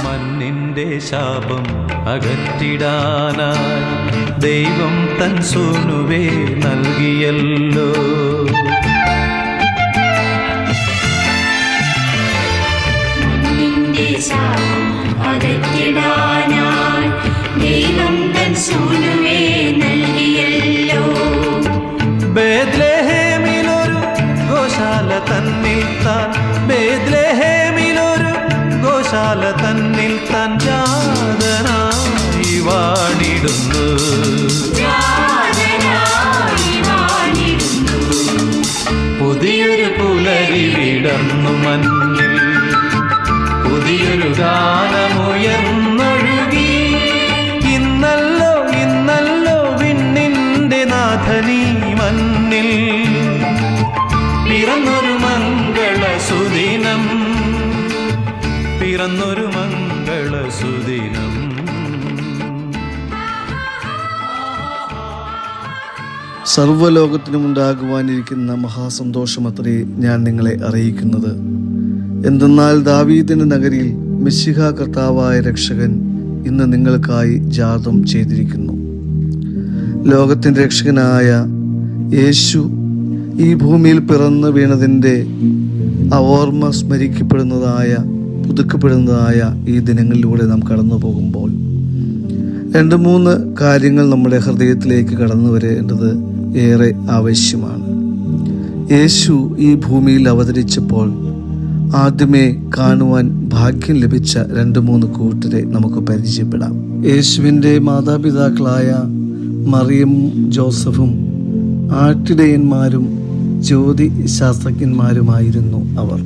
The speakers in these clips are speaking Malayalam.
മണ്ണിൻ്റെ ശാപം അകറ്റിടാനായി ദൈവം തൻ സൂനുവേ നൽകിയല്ലോ. മണ്ണിൻ്റെ ശാപം അകറ്റിടാനായി ദൈവം തൻ സൂനുവേ നൽകിയല്ലോ. ബേത്ലഹേമിലൊരു ഗോശാല തന്നിൽ താൻ, ബേത്ലഹേമിലൊരു ഗോശാല തന്നിൽ താൻ ജാതനായി വാണിടുന്നു. പുതിയൊരു പുലരി വിടർന്നു മഞ്ഞിൽ, പുതിയൊരു ഗാനമുയർന്നൊഴുകി. ഇന്നല്ലോ ഇന്നല്ലോ വിണ്ണിൻ്റെ നാഥനീ മണ്ണിൽ പിറന്നൊരു മംഗളസുദിനം, പിറന്നൊരു മംഗളസുദിനം. സർവ്വലോകത്തിനുമുണ്ടാകുവാനിരിക്കുന്ന മഹാസന്തോഷമത്രേ ഞാൻ നിങ്ങളെ അറിയിക്കുന്നത്. എന്തെന്നാൽ ദാവീദിന്റെ നഗരിയിൽ മിശിഹ കർത്താവായ രക്ഷകൻ ഇന്ന് നിങ്ങൾക്കായി ജാതം ചെയ്തിരിക്കുന്നു. ലോകത്തിൻ്റെ രക്ഷകനായ യേശു ഈ ഭൂമിയിൽ പിറന്നു വീണതിൻ്റെ ഓർമ്മ സ്മരിക്കപ്പെടുന്നതായ പുതുക്കപ്പെടുന്നതായ ഈ ദിനങ്ങളിലൂടെ നാം കടന്നു പോകുമ്പോൾ 2-3 കാര്യങ്ങൾ നമ്മുടെ ഹൃദയത്തിലേക്ക് കടന്നു വരേണ്ടത് ഏറെ ആവശ്യമാണ്. യേശു ഈ ഭൂമിയിൽ അവതരിച്ചപ്പോൾ ആദ്യമേ കാണുവാൻ ഭാഗ്യം ലഭിച്ച 2-3 കൂട്ടരെ നമുക്ക് പരിചയപ്പെടാം. യേശുവിൻ്റെ മാതാപിതാക്കളായ മറിയം ജോസഫും ആട്ടിടയന്മാരും ജ്യോതി ശാസ്ത്രജ്ഞന്മാരുമായിരുന്നു അവർ.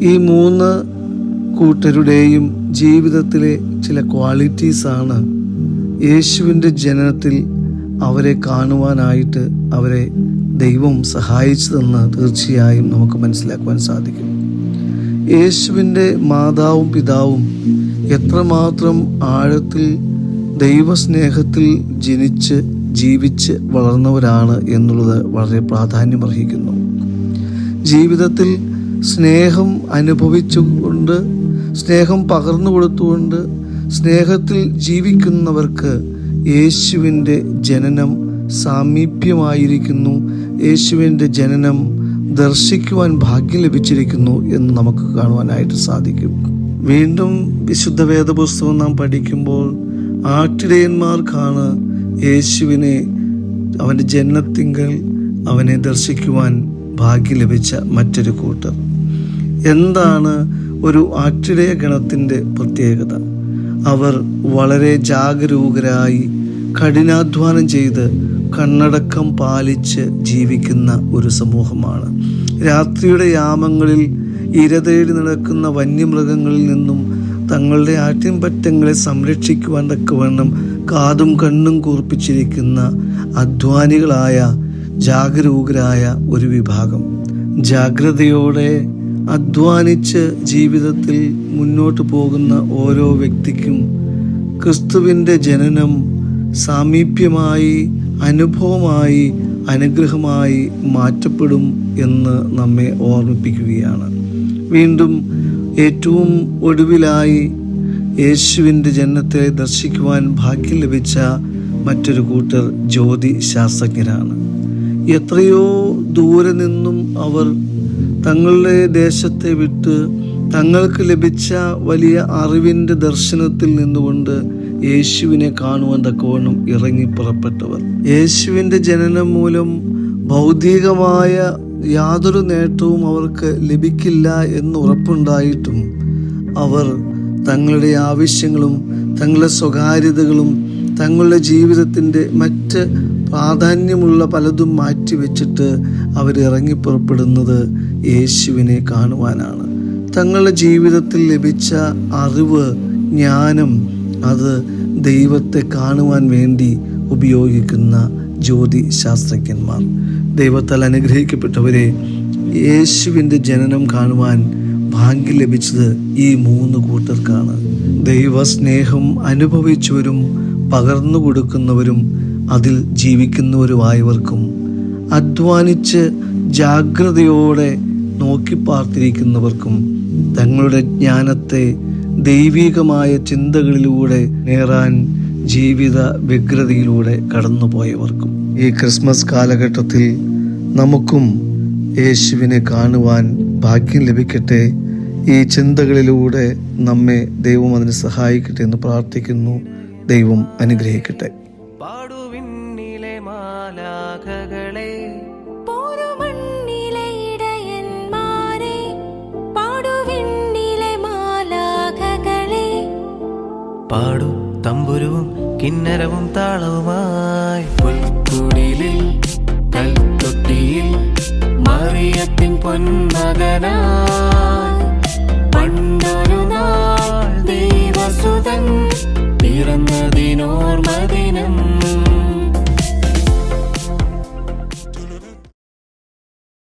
ഈ 3 കൂട്ടരുടെയും ജീവിതത്തിലെ ചില ക്വാളിറ്റീസാണ് യേശുവിൻ്റെ ജനനത്തിൽ അവരെ കാണുവാനായിട്ട് അവരെ ദൈവം സഹായിച്ചതെന്ന് തീർച്ചയായും നമുക്ക് മനസ്സിലാക്കുവാൻ സാധിക്കും. യേശുവിൻ്റെ മാതാവും പിതാവും എത്രമാത്രം ആഴത്തിൽ ദൈവസ്നേഹത്തിൽ ജനിച്ച് ജീവിച്ച് വളർന്നവരാണ് എന്നുള്ളത് വളരെ പ്രാധാന്യമർഹിക്കുന്നു. ജീവിതത്തിൽ സ്നേഹം അനുഭവിച്ചുകൊണ്ട്, സ്നേഹം പകർന്നു കൊടുത്തുകൊണ്ട്, സ്നേഹത്തിൽ ജീവിക്കുന്നവർക്ക് യേശുവിൻ്റെ ജനനം സാമീപ്യമായിരിക്കുന്നു, യേശുവിൻ്റെ ജനനം ദർശിക്കുവാൻ ഭാഗ്യം ലഭിച്ചിരിക്കുന്നു എന്ന് നമുക്ക് കാണുവാനായിട്ട് സാധിക്കും. വീണ്ടും വിശുദ്ധ വേദപുസ്തകം നാം പഠിക്കുമ്പോൾ ആട്ടിടയന്മാർക്കാണ് യേശുവിനെ അവൻ്റെ ജനനത്തിങ്കൽ അവനെ ദർശിക്കുവാൻ ഭാഗ്യം ലഭിച്ച മറ്റൊരു കൂട്ടർ. എന്താണ് ഒരു ആട്ടിടയ ഗണത്തിൻ്റെ പ്രത്യേകത? അവർ വളരെ ജാഗരൂകരായി കഠിനാധ്വാനം ചെയ്ത് കണ്ണടക്കം പാലിച്ച് ജീവിക്കുന്ന ഒരു സമൂഹമാണ്. രാത്രിയുടെ യാമങ്ങളിൽ ഇരതേടി നടക്കുന്ന വന്യമൃഗങ്ങളിൽ നിന്നും തങ്ങളുടെ ആട്ടിൻപറ്റങ്ങളെ സംരക്ഷിക്കുവാൻ തക്കവണ്ണം കാതും കണ്ണും കൂർപ്പിച്ചിരിക്കുന്ന അധ്വാനികളായ ജാഗരൂകരായ ഒരു വിഭാഗം. ജാഗ്രതയോടെ അധ്വാനിച്ച് ജീവിതത്തിൽ മുന്നോട്ട് പോകുന്ന ഓരോ വ്യക്തിക്കും ക്രിസ്തുവിൻ്റെ ജനനം സാമീപ്യമായി, അനുഭവമായി, അനുഗ്രഹമായി മാറ്റപ്പെടും എന്ന് നമ്മെ ഓർമ്മിപ്പിക്കുകയാണ്. വീണ്ടും ഏറ്റവും ഒടുവിലായി യേശുവിൻ്റെ ജനനത്തെ ദർശിക്കുവാൻ ഭാഗ്യം ലഭിച്ച മറ്റൊരു കൂട്ടർ ജ്യോതി ശാസ്ത്രജ്ഞരാണ്. എത്രയോ ദൂരെ നിന്നും അവർ തങ്ങളുടെ ദേശത്തെ വിട്ട് തങ്ങൾക്ക് ലഭിച്ച വലിയ അറിവിൻ്റെ ദർശനത്തിൽ നിന്നുകൊണ്ട് യേശുവിനെ കാണുവാൻ തക്കവണ്ണം ഇറങ്ങി പുറപ്പെട്ടവർ. യേശുവിൻ്റെ ജനനം മൂലം ഭൗതികമായ യാതൊരു നേട്ടവും അവർക്ക് ലഭിക്കില്ല എന്ന് ഉറപ്പുണ്ടായിട്ടും അവർ തങ്ങളുടെ ആവശ്യങ്ങളും തങ്ങളുടെ സ്വകാര്യതകളും തങ്ങളുടെ ജീവിതത്തിൻ്റെ മറ്റ് പ്രാധാന്യമുള്ള പലതും മാറ്റിവെച്ചിട്ട് അവരിറങ്ങിപ്പുറപ്പെടുന്നത് യേശുവിനെ കാണുവാനാണ്. തങ്ങളുടെ ജീവിതത്തിൽ ലഭിച്ച അറിവ്, ജ്ഞാനം അത് ദൈവത്തെ കാണുവാൻ വേണ്ടി ഉപയോഗിക്കുന്ന ജ്യോതി ശാസ്ത്രജ്ഞന്മാർ. ദൈവത്താൽ അനുഗ്രഹിക്കപ്പെട്ടവരെ, യേശുവിൻ്റെ ജനനം കാണുവാൻ ഭാഗ്യം ലഭിച്ചത് ഈ 3 കൂട്ടർക്കാണ്. ദൈവസ്നേഹം അനുഭവിച്ചവരും പകർന്നു കൊടുക്കുന്നവരും അതിൽ ജീവിക്കുന്നവരുമായവർക്കും അധ്വാനിച്ച് ജാഗ്രതയോടെ നോക്കിപ്പാർത്തിരിക്കുന്നവർക്കും തങ്ങളുടെ ജ്ഞാനത്തെ ദൈവികമായ ചിന്തകളിലൂടെ നേരാൻ ജീവിത വ്യഗ്രതയിലൂടെ കടന്നുപോയവർക്കും ഈ ക്രിസ്മസ് കാലഘട്ടത്തിൽ നമുക്കും യേശുവിനെ കാണുവാൻ ഭാഗ്യം ലഭിക്കട്ടെ. ഈ ചിന്തകളിലൂടെ നമ്മെ ദൈവം അതിന് സഹായിക്കട്ടെ എന്ന് പ്രാർത്ഥിക്കുന്നു. ദൈവം അനുഗ്രഹിക്കട്ടെ. പാടുവിണ്ണിലെ മാലാഖകളെ, പോരുമണ്ണിലെ ഇടയന്മാരെ, പാടുവിണ്ണിലെ മാലാഖകളെ, പാടു തമ്പുരുവും കിന്നരവും താളവുമായി, പുൽക്കുടിലിൽ കൽത്തൊട്ടിയിൽ മറിയത്തിൻ പൊന്മകനായി, പണ്ടൊരു നാൾ ദൈവസുതൻ പിറന്നതിനോർമദിനം.